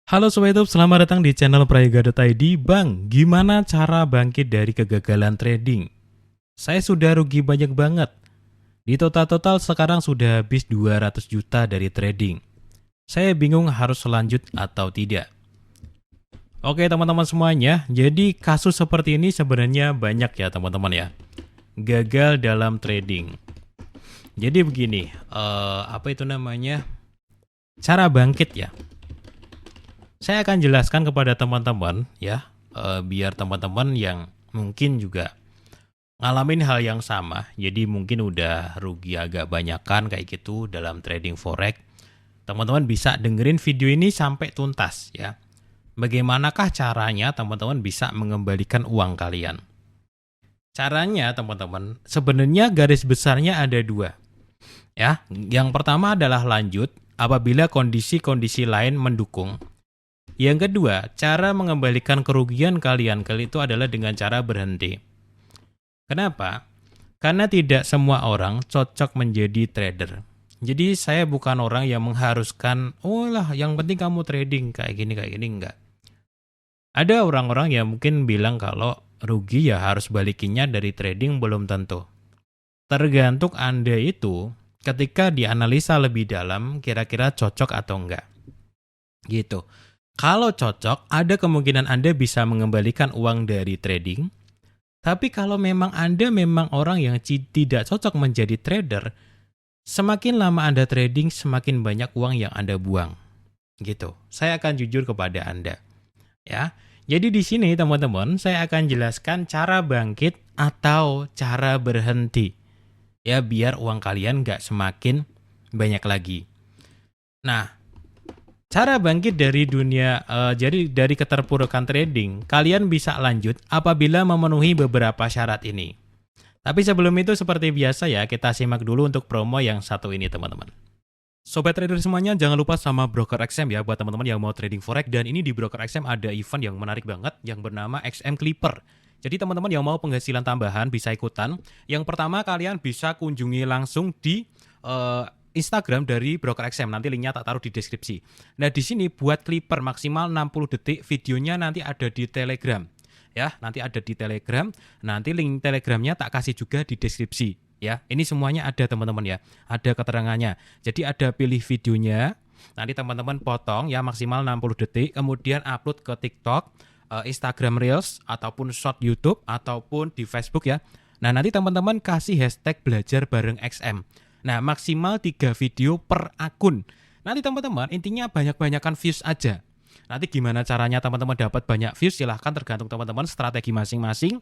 Halo Sobat YouTube, selamat datang di channel Prayoga.id. Bang, gimana cara bangkit dari kegagalan trading? Saya sudah rugi banyak banget. Di total-total sekarang sudah habis 200 juta dari trading. Saya bingung harus lanjut atau tidak. Oke teman-teman semuanya, jadi kasus seperti ini sebenarnya banyak ya teman-teman ya. Gagal dalam trading. Jadi begini, apa itu namanya? Cara bangkit ya. Saya akan jelaskan kepada teman-teman ya, biar teman-teman yang mungkin juga ngalamin hal yang sama, jadi mungkin udah rugi agak banyakan kayak gitu dalam trading forex. Teman-teman bisa dengerin video ini sampai tuntas ya. Bagaimanakah caranya teman-teman bisa mengembalikan uang kalian? Caranya teman-teman, sebenarnya garis besarnya ada dua. Ya, yang pertama adalah lanjut apabila kondisi-kondisi lain mendukung. Yang kedua, cara mengembalikan kerugian kalian kali itu adalah dengan cara berhenti. Kenapa? Karena tidak semua orang cocok menjadi trader. Jadi saya bukan orang yang mengharuskan, oh lah yang penting kamu trading kayak gini, enggak. Ada orang-orang yang mungkin bilang kalau rugi ya harus balikinnya dari trading, belum tentu. Tergantung Anda itu ketika dianalisa lebih dalam kira-kira cocok atau enggak. Gitu. Kalau cocok, ada kemungkinan Anda bisa mengembalikan uang dari trading. Tapi kalau memang Anda memang orang yang tidak cocok menjadi trader, semakin lama Anda trading, semakin banyak uang yang Anda buang. Gitu. Saya akan jujur kepada Anda. Ya. Jadi di sini teman-teman, saya akan jelaskan cara bangkit atau cara berhenti. Ya, biar uang kalian nggak semakin banyak lagi. Nah, cara bangkit dari dunia, jadi dari keterpurukan trading, kalian bisa lanjut apabila memenuhi beberapa syarat ini. Tapi sebelum itu seperti biasa ya, kita simak dulu untuk promo yang satu ini teman-teman. Sobat trader semuanya, jangan lupa sama Broker XM ya buat teman-teman yang mau trading forex. Dan ini di Broker XM ada event yang menarik banget yang bernama XM Clipper. Jadi teman-teman yang mau penghasilan tambahan bisa ikutan. Yang pertama kalian bisa kunjungi langsung di Instagram dari Broker XM, nanti linknya tak taruh di deskripsi. Nah di sini buat Clipper maksimal 60 detik, videonya nanti ada di Telegram. Ya, nanti ada di Telegram, nanti link Telegramnya tak kasih juga di deskripsi. Ya, ini semuanya ada teman-teman ya, ada keterangannya. Jadi ada pilih videonya, nanti teman-teman potong ya maksimal 60 detik, kemudian upload ke TikTok, Instagram Reels, ataupun Short YouTube, ataupun di Facebook ya. Nah nanti teman-teman kasih hashtag belajar bareng XM. Nah maksimal 3 video per akun. Nanti teman-teman intinya banyak-banyakan views aja. Nanti gimana caranya teman-teman dapat banyak views, silahkan tergantung teman-teman strategi masing-masing.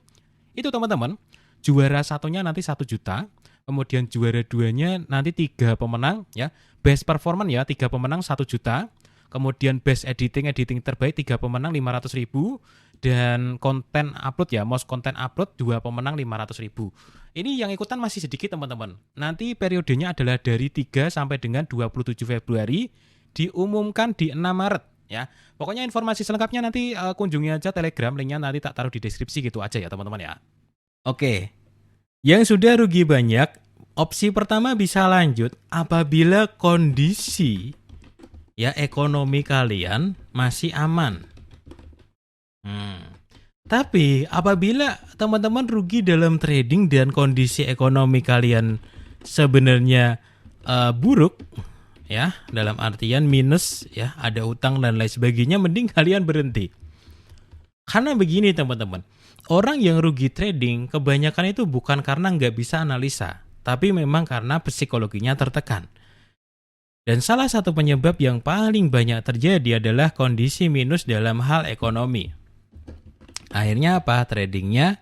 Itu teman-teman, juara satunya nanti 1 juta, kemudian juara duanya nanti 3 pemenang ya. Best performance ya 3 pemenang 1 juta, kemudian best editing terbaik 3 pemenang 500 ribu, dan konten upload ya, most konten upload 2 pemenang 500 ribu. Ini yang ikutan masih sedikit teman-teman. Nanti periodenya adalah dari 3 sampai dengan 27 Februari, diumumkan di 6 Maret. Ya, pokoknya informasi selengkapnya nanti kunjungi aja Telegram, linknya nanti tak taruh di deskripsi gitu aja ya teman-teman ya. Oke, yang sudah rugi banyak, opsi pertama bisa lanjut apabila kondisi ya ekonomi kalian masih aman. Tapi apabila teman-teman rugi dalam trading dan kondisi ekonomi kalian sebenarnya buruk, ya dalam artian minus ya, ada utang dan lain sebagainya, mending kalian berhenti. Karena begini teman-teman, orang yang rugi trading kebanyakan itu bukan karena nggak bisa analisa, tapi memang karena psikologinya tertekan. Dan salah satu penyebab yang paling banyak terjadi adalah kondisi minus dalam hal ekonomi. Akhirnya apa? Tradingnya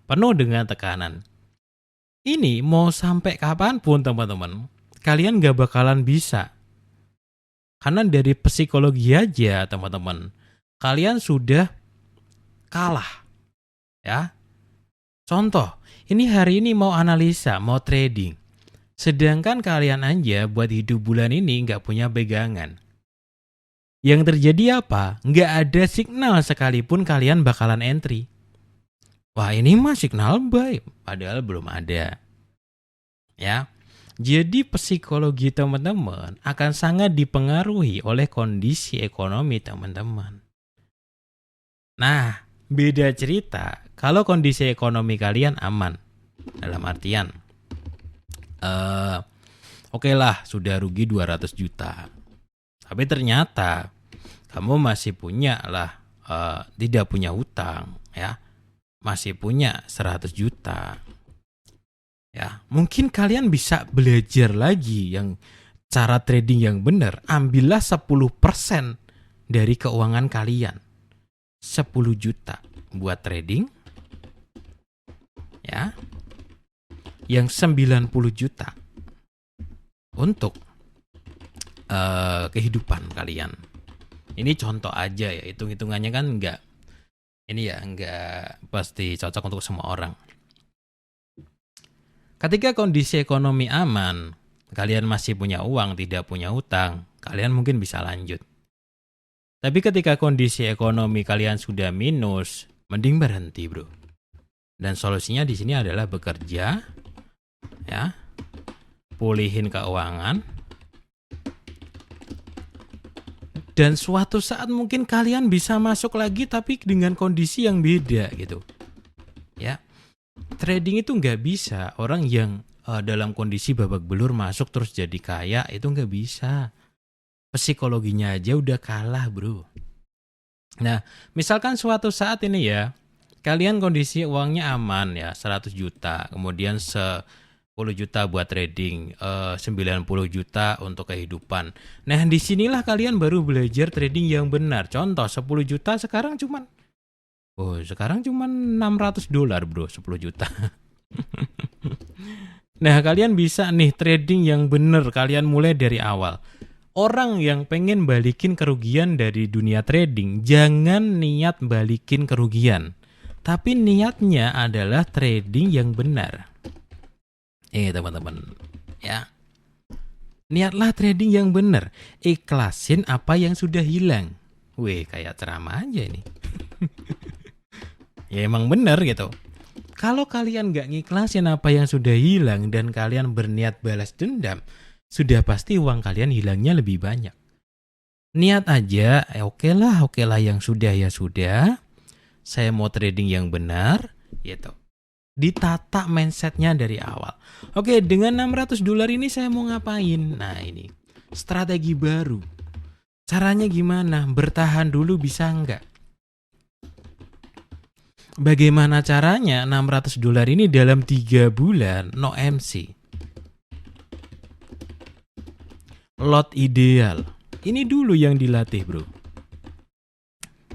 penuh dengan tekanan. Ini mau sampai kapanpun teman-teman, kalian gak bakalan bisa. Karena dari psikologi aja teman-teman, kalian sudah kalah. Ya. Contoh, ini hari ini mau analisa, mau trading. Sedangkan kalian aja buat hidup bulan ini gak punya pegangan. Yang terjadi apa? Nggak ada signal sekalipun kalian bakalan entry. Wah ini mah signal buy, padahal belum ada. Ya, Jadi psikologi teman-teman akan sangat dipengaruhi oleh kondisi ekonomi teman-teman. Nah, beda cerita kalau kondisi ekonomi kalian aman. Dalam artian, oke lah sudah rugi 200 juta. Tapi ternyata kamu masih punya lah, tidak punya hutang ya. Masih punya 100 juta. Ya, mungkin kalian bisa belajar lagi yang cara trading yang benar. Ambillah 10% dari keuangan kalian. 10 juta buat trading. Ya. Yang 90 juta untuk kehidupan kalian. Ini contoh aja ya, hitung-hitungannya kan enggak pasti cocok untuk semua orang. Ketika kondisi ekonomi aman, kalian masih punya uang, tidak punya hutang, kalian mungkin bisa lanjut. Tapi ketika kondisi ekonomi kalian sudah minus, mending berhenti, bro. Dan solusinya di sini adalah bekerja, ya, pulihin keuangan, dan suatu saat mungkin kalian bisa masuk lagi tapi dengan kondisi yang beda gitu, ya. Trading itu nggak bisa orang yang dalam kondisi babak belur masuk terus jadi kaya, itu nggak bisa. Psikologinya aja udah kalah, bro. Nah, misalkan suatu saat ini ya, kalian kondisi uangnya aman ya, 100 juta, kemudian 10 juta buat trading, 90 juta untuk kehidupan. Nah, disinilah kalian baru belajar trading yang benar. Contoh, 10 juta sekarang cuman $600, bro, 10 juta. Nah, kalian bisa nih trading yang bener, kalian mulai dari awal. Orang yang pengen balikin kerugian dari dunia trading, jangan niat balikin kerugian. Tapi niatnya adalah trading yang benar. Teman-teman, ya. Niatlah trading yang benar. Ikhlasin apa yang sudah hilang. Kayak ceramah aja ini. Ya emang benar gitu. Kalau kalian gak ngiklasin apa yang sudah hilang dan kalian berniat balas dendam, sudah pasti uang kalian hilangnya lebih banyak. Niat aja, oke lah yang sudah ya sudah. Saya mau trading yang benar, gitu. Ditata mindsetnya dari awal. Oke, dengan $600 ini saya mau ngapain? Nah ini, strategi baru. Caranya gimana? Bertahan dulu bisa nggak? Bagaimana caranya $600 ini dalam 3 bulan no MC? Lot ideal. Ini dulu yang dilatih, bro.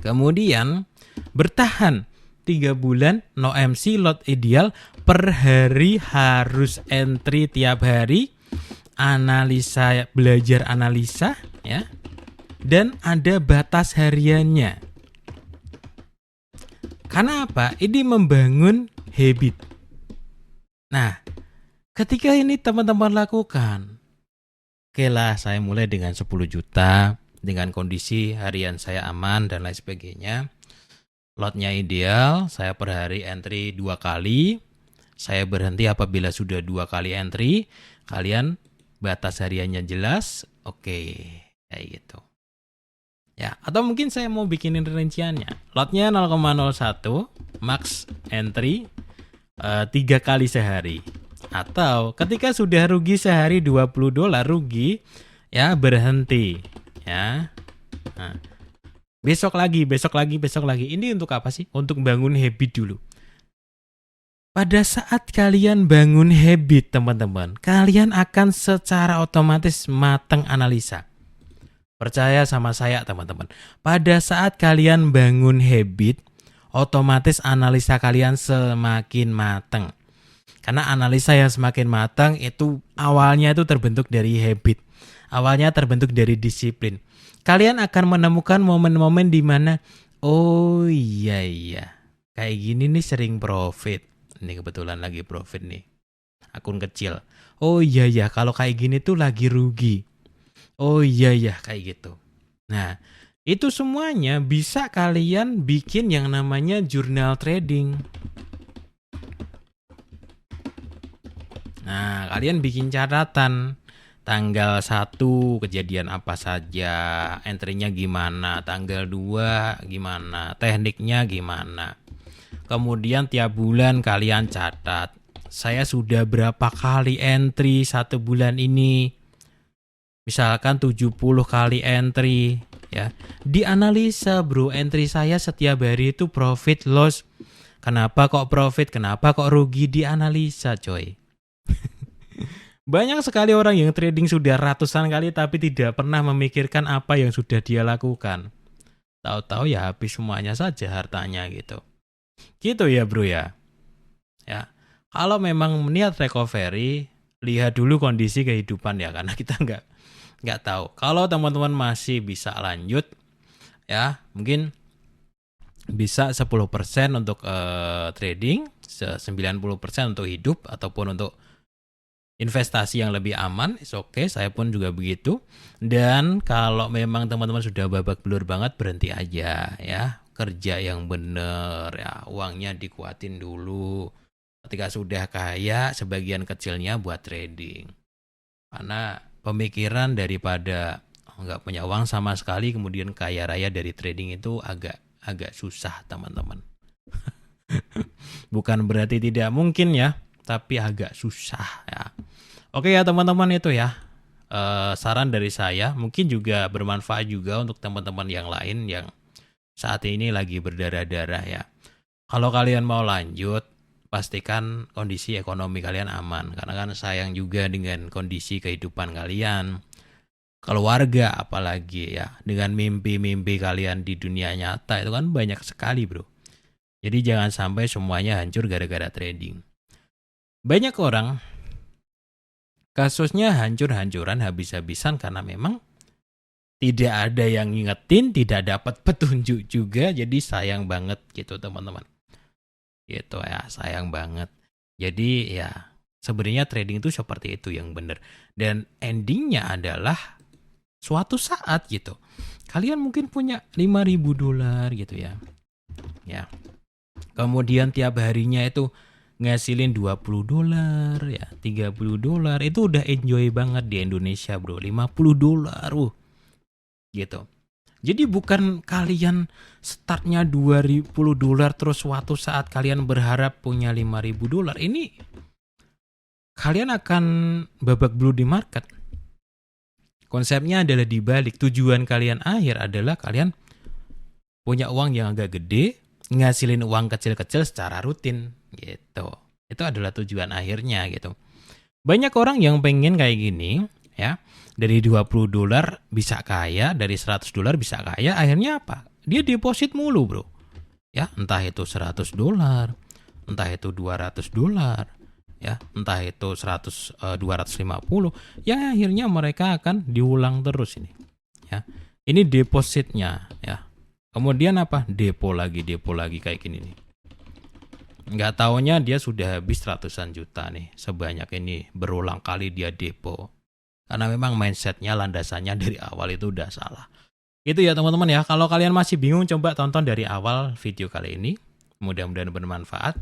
Kemudian bertahan 3 bulan no MC, lot ideal, per hari harus entry tiap hari, analisa, belajar analisa ya. Dan ada batas hariannya. Karena apa? Ini membangun habit. Nah, ketika ini teman-teman lakukan, oke lah saya mulai dengan 10 juta, dengan kondisi harian saya aman dan lain sebagainya. Lotnya ideal, saya per hari entry 2 kali. Saya berhenti apabila sudah 2 kali entry. Kalian batas hariannya jelas, oke, kayak gitu. Ya, atau mungkin saya mau bikinin rinciannya. Lotnya 0,01, max entry 3 kali sehari. Atau ketika sudah rugi sehari $20 rugi, ya berhenti. Ya. Nah, besok lagi. Ini untuk apa sih? Untuk bangun habit dulu. Pada saat kalian bangun habit, teman-teman, kalian akan secara otomatis matang analisa. Percaya sama saya, teman-teman. Pada saat kalian bangun habit, otomatis analisa kalian semakin matang. Karena analisa yang semakin matang itu awalnya itu terbentuk dari habit. Awalnya terbentuk dari disiplin. Kalian akan menemukan momen-momen di mana, oh iya, kayak gini nih sering profit. Ini kebetulan lagi profit nih. Akun kecil. Oh iya, kalau kayak gini tuh lagi rugi. Oh iya, kayak gitu. Nah, itu semuanya bisa kalian bikin yang namanya jurnal trading. Nah, kalian bikin catatan. Tanggal 1 kejadian apa saja, entry-nya gimana, tanggal 2 gimana, tekniknya gimana. Kemudian tiap bulan kalian catat. Saya sudah berapa kali entry 1 bulan ini. Misalkan 70 kali entry ya. Dianalisa bro, entry saya setiap hari itu profit loss. Kenapa kok profit, kenapa kok rugi, dianalisa coy. Banyak sekali orang yang trading sudah ratusan kali tapi tidak pernah memikirkan apa yang sudah dia lakukan. Tahu-tahu ya habis semuanya saja hartanya gitu. Gitu ya bro ya. Ya. Kalau memang niat recovery, lihat dulu kondisi kehidupan ya, karena kita nggak tahu. Kalau teman-teman masih bisa lanjut ya, mungkin bisa 10% untuk trading, 90% untuk hidup ataupun untuk investasi yang lebih aman, is okay, saya pun juga begitu. Dan kalau memang teman-teman sudah babak belur banget, berhenti aja ya. Kerja yang bener ya, uangnya dikuatin dulu. Ketika sudah kaya, sebagian kecilnya buat trading. Karena pemikiran daripada nggak punya uang sama sekali, kemudian kaya raya dari trading itu agak susah teman-teman. Bukan berarti tidak mungkin ya, tapi agak susah ya. Oke ya teman-teman, itu ya saran dari saya, mungkin juga bermanfaat juga untuk teman-teman yang lain yang saat ini lagi berdarah-darah ya. Kalau kalian mau lanjut, pastikan kondisi ekonomi kalian aman, karena kan sayang juga dengan kondisi kehidupan kalian, keluarga apalagi ya, dengan mimpi-mimpi kalian di dunia nyata itu kan banyak sekali bro. Jadi jangan sampai semuanya hancur gara-gara trading. Banyak orang kasusnya hancur-hancuran, habis-habisan karena memang tidak ada yang ngingetin, tidak dapat petunjuk juga, jadi sayang banget gitu teman-teman. Gitu ya, sayang banget. Jadi ya sebenarnya trading itu seperti itu yang benar. Dan endingnya adalah suatu saat gitu, kalian mungkin punya $5.000 gitu ya. Ya. Kemudian tiap harinya itu ngasilin $20 ya, $30, itu udah enjoy banget di Indonesia bro. $50 gitu. Jadi bukan kalian startnya $20 terus suatu saat kalian berharap punya $5.000. Ini kalian akan babak belur di market. Konsepnya adalah dibalik. Tujuan kalian akhir adalah kalian punya uang yang agak gede, ngasilin uang kecil-kecil secara rutin gitu. Itu adalah tujuan akhirnya gitu. Banyak orang yang pengen kayak gini ya, dari $20 bisa kaya, dari $100 bisa kaya, akhirnya apa? Dia deposit mulu bro ya, entah itu $100, entah itu $200 ya, entah itu 250, yang akhirnya mereka akan diulang terus ini ya. Ini depositnya ya. Kemudian apa? Depo lagi kayak gini nih. Nggak taunya dia sudah habis ratusan juta nih. Sebanyak ini berulang kali dia depo. Karena memang mindsetnya, landasannya dari awal itu udah salah. Itu ya teman-teman ya. Kalau kalian masih bingung, coba tonton dari awal video kali ini. Mudah-mudahan bermanfaat.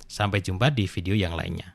Sampai jumpa di video yang lainnya.